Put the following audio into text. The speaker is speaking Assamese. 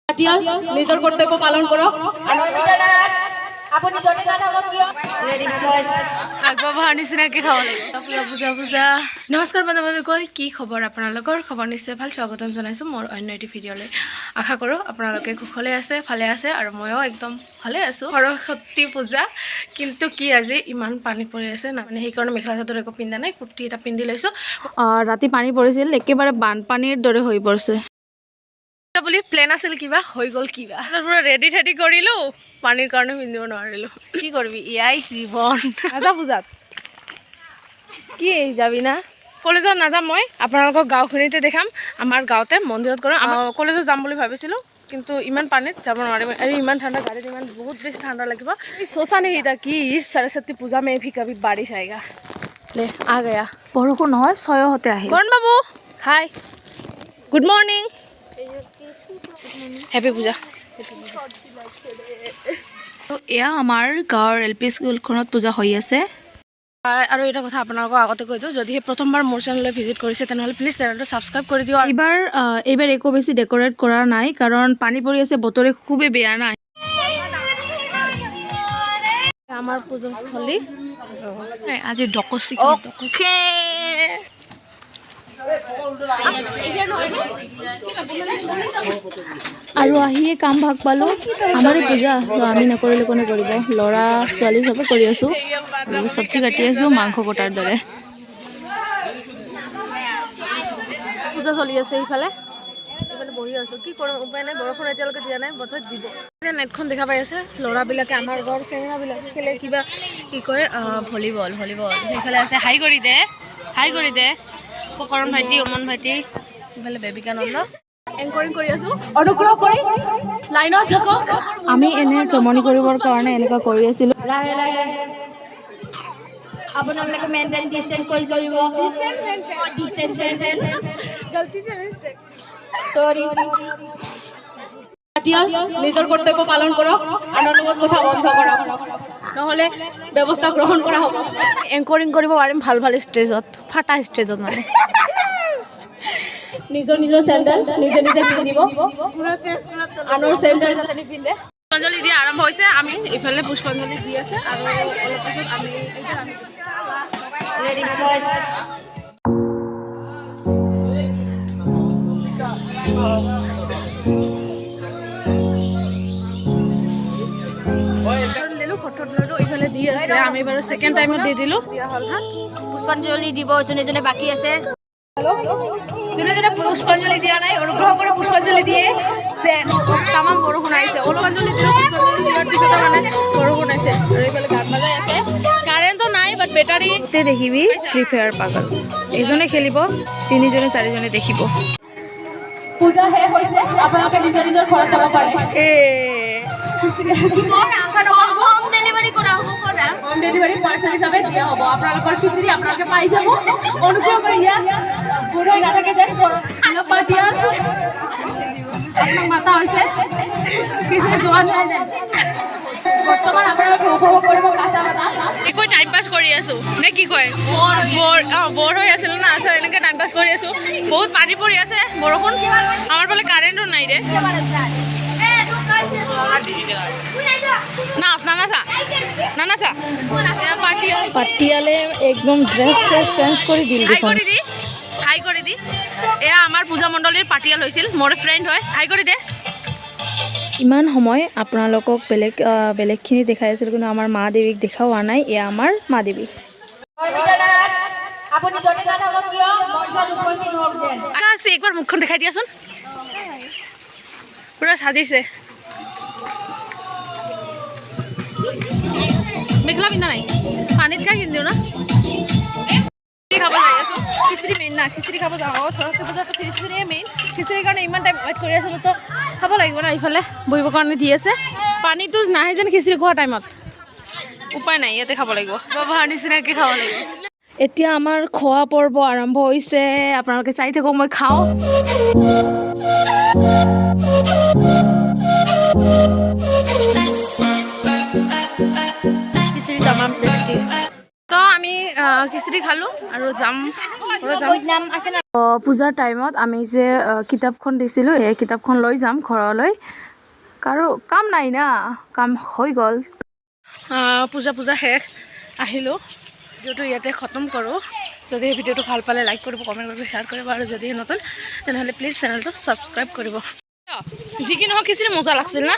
পাটিয়াল নিজৰ কৰ্তব্য পালন কৰক। আপুনি জনে নাথাকক কিয় লেডিজ ফাৰ্ষ্ট আগবাঢ়াৰ নিচিনাকৈ খাব লাগিব। পূজা পূজা নমস্কাৰ বন্ধুসকল, কি খবৰ আপোনালোকৰ? খবৰ নিশ্চয় ভাল। স্বাগতম জনাইছোঁ মোৰ অন্য এটি ভিডিঅ'লৈ। আশা কৰোঁ আপোনালোকে কুশলে আছে, ভালে আছে, আৰু ময়ো একদম ভালে আছোঁ। সৰস্বতী পূজা, কিন্তু কি আজি ইমান পানী পৰি আছে না, মানে সেইকাৰণে মেখেলা চাদৰ একো পিন্ধা নাই, কুৰ্তি এটা পিন্ধি লৈছোঁ। ৰাতি পানী পৰিছিল, একেবাৰে বানপানীৰ দৰে হৈ পৰিছে বুলি প্লেন আছিল, কিবা হৈ গ'ল কিবা। পুৰা ৰেডি ঠেডি কৰিলোঁ, পানীৰ কাৰণে পিন্ধিব নোৱাৰিলোঁ। কি কৰিবি, এয়াই জীৱন। নাযা পূজাত কি যাবি না? কলেজত নাযাম মই, আপোনালোকক গাঁওখিনিতে দেখাম। আমাৰ গাঁৱতে মন্দিৰত কৰোঁ। কলেজত যাম বুলি ভাবিছিলোঁ, কিন্তু ইমান পানীত যাব নোৱাৰিম। আৰু ইমান ঠাণ্ডা, গাড়ীত ইমান বহুত বেছি ঠাণ্ডা লাগিব। সোচা নেহি था कि इस सरस्वती पूजा में भी कभी बारिश आएगा। ले आ गया बरষুণ নহয়, ছয়হতে আহিল। কণ বাবু হাই, গুড মৰ্ণিং, হেপী পূজা। এয়া আমাৰ গাঁৱৰ LP স্কুলখনত পূজা হৈ আছে। আৰু এটা কথা আপোনালোকক আগতে কৈ দিওঁ, যদিহে প্ৰথমবাৰ মোৰ চেনেললৈ ভিজিট কৰিছে তেনেহ'লে প্লিজ চেনেলটো ছাবস্ক্ৰাইব কৰি দিওঁ। এইবাৰ একো বেছি ডেক'ৰেট কৰা নাই, কাৰণ পানী পৰি আছে, বতৰে খুবেই বেয়া নাই। আমাৰ পূজাস্থলী আজি ডকচি আৰু আহিয়ে কাম ভাগ পালোঁ। আমাৰে পূজা, আমি নকৰিলে কোনে কৰিব? ল'ৰা ছোৱালী চবে কৰি আছোঁ, চব্জি কাটি আছোঁ মাংস কটাৰ দৰে। পূজা চলি আছে ইফালে বহি আছোঁ, কি কৰোঁ উপায় নাই। বৰষুণ এতিয়ালৈকে দিয়া নাই, বতৰ দিব। নেটখন দেখা পাই আছে, ল'ৰাবিলাকে আমাৰ ঘৰ চেঙৰাবিলাকে খেলে কিবা কি কয় ভলীবল। সেইফালে আছে হাই কৰি দে, কৰণ ভাইটি, অমন ভাইটি, ইফালে বেবিকানন্দ। এংকৰিং কৰি আছোঁ, অনুগ্ৰহ কৰি লাইনত থাকক। আমি এনে জমনি কৰিবৰ কাৰণে এনেকুৱা কৰি আছিলোঁ। লাহে লাহে আপোনালোকে মেইনটেইন ডিষ্টেন্স কৰি চলিব। ডিষ্টেন্স মেইনটেইন সৰি পাটিয়াল নিজৰ কৰ্তব্য পালন কৰক, আনৰ লগত কথা বন্ধ কৰক, নহ'লে ব্যৱস্থা গ্ৰহণ কৰা হ'ব। এংকৰিং কৰিব পাৰিম ভাল ভাল ষ্টেজত, ফাটা ষ্টেজত মানে। নিজৰ চেণ্ডেল নিজে পিন্ধিব, আনৰ চেণ্ডেল যাতে নিপিন্ধে। পুষ্পাঞ্জলি দিয়া আৰম্ভ হৈছে, আমি ইফালে পুষ্পাঞ্জলি দি আছে, আৰু অলপ পিছত আমি লেডিজ ফাৰ্ষ্ট ফটো ললোঁ, ইফালে দি আছে। আমি বাৰু ছেকেণ্ড টাইমত দি দিলোঁ। পুষ্পাঞ্জলি দিব যোনে যোনে বাকী আছে। যোনে পুষ্পাঞ্জলি দিয়া নাই, অনুগ্ৰহ কৰি পুষ্পাঞ্জলি দিয়ে। তামাম বৰষুণ আহিছে, পুষ্পাঞ্জলি দিয়াৰ পিছতে মানে বৰষুণ আহিছে। আৰু এইফালে গান বাজাই আছে, কাৰেণ্টটো নাই, বাট বেটাৰী দেখিবি। ফ্ৰী ফায়াৰ পাগল, এজনে খেলিব, তিনিজনে চাৰিজনে দেখিব। পূজা শেষ হৈছে, আপোনালোকে নিজৰ ঘৰত যাব পাৰে। হোম ডেলিভাৰী কৰা হ'ব, হোম ডেলিভাৰী পাৰ্চেল হিচাপে দিয়া হ'ব। আপোনালোকৰ খিচিৰি আপোনালোকে পাই যাব। অনুগ্ৰহ কৰি ইয়াত বুঢ় হৈ নাথাকে যে পাটিয়াল আপোনাক মাতা হৈছে, খিচিৰি যোৱা নাই যে বৰ্তমান আপোনালোকে উপভোগ কৰিব কাঁচা বাটা। কৈ টাইম পাছ কৰি আছোঁ নে কি কয়? বৰ হৈ আছিলোঁ না, আচ্ছা এনেকৈ টাইম পাছ কৰি আছোঁ। বহুত পানী পৰি আছে, বৰষুণ। আমাৰ ফালে কাৰেণ্টো নাই দে। নানাচা পাটিয়ালে একদম ড্ৰেছ চেঞ্জ কৰি দিল। হাই কৰি দি, এয়া আমাৰ পূজা মণ্ডলীৰ পাটিয়াল হৈছিল, মোৰ ফ্ৰেণ্ড হয়। হাই কৰি দে। ইমান সময় আপোনালোকক বেলেগখিনি দেখাই আছিলোঁ, কিন্তু আমাৰ মা দেৱীক দেখাও হোৱা নাই। এয়া আমাৰ মা দেৱী। আপুনি জনে নাথাকক কিয় মঞ্চত উপস্থিত হওক যেন। একবাৰ মুখখন দেখাই দিয়াচোন, পুৰা সাজিছে। মেখেলা পিন্ধা নাই, পানীত খাই কিনি দিওঁ না। খাব যাই আছোঁ, খিচিৰি মেইন না, খিচিৰি খাব যাওঁ। সৰস্বতী পূজাটো খিচিৰিয়ে মেইন, খিচিৰিৰ কাৰণে ইমান টাইম ৱেইট কৰি আছিলোঁ, তো খাব লাগিব না। ইফালে বহিবৰ কাৰণে দি আছে, পানীটো নাহে যেন খিচিৰি খোৱা টাইমত। উপায় নাই, ইয়াতে খাব লাগিব, ব্যৱহাৰ নিচিনাকৈ খাব লাগিব। এতিয়া আমাৰ খোৱা পৰ্ব আৰম্ভ হৈছে, আপোনালোকে চাই থাকক, মই খাওঁ। খিচিৰি তামাম টেষ্টি। তো আমি খিচিৰি খালোঁ আৰু যাম নাম আছে না পূজাৰ টাইমত আমি যে কিতাপখন দিছিলোঁ এই কিতাপখন লৈ যাম ঘৰলৈ কাৰো কাম নাই না কাম হৈ গ'ল পূজা শেষ আহিলোঁ ভিডিঅ'টো ইয়াতে খতম কৰোঁ যদি এই ভিডিঅ'টো ভাল পালে লাইক কৰিব কমেণ্ট কৰিব শ্বেয়াৰ কৰিব আৰু যদি নতুন তেনেহ'লে প্লিজ চেনেলটো ছাবস্ক্ৰাইব কৰিব যি কি নহওক খিচিৰি মজা লাগিছিল না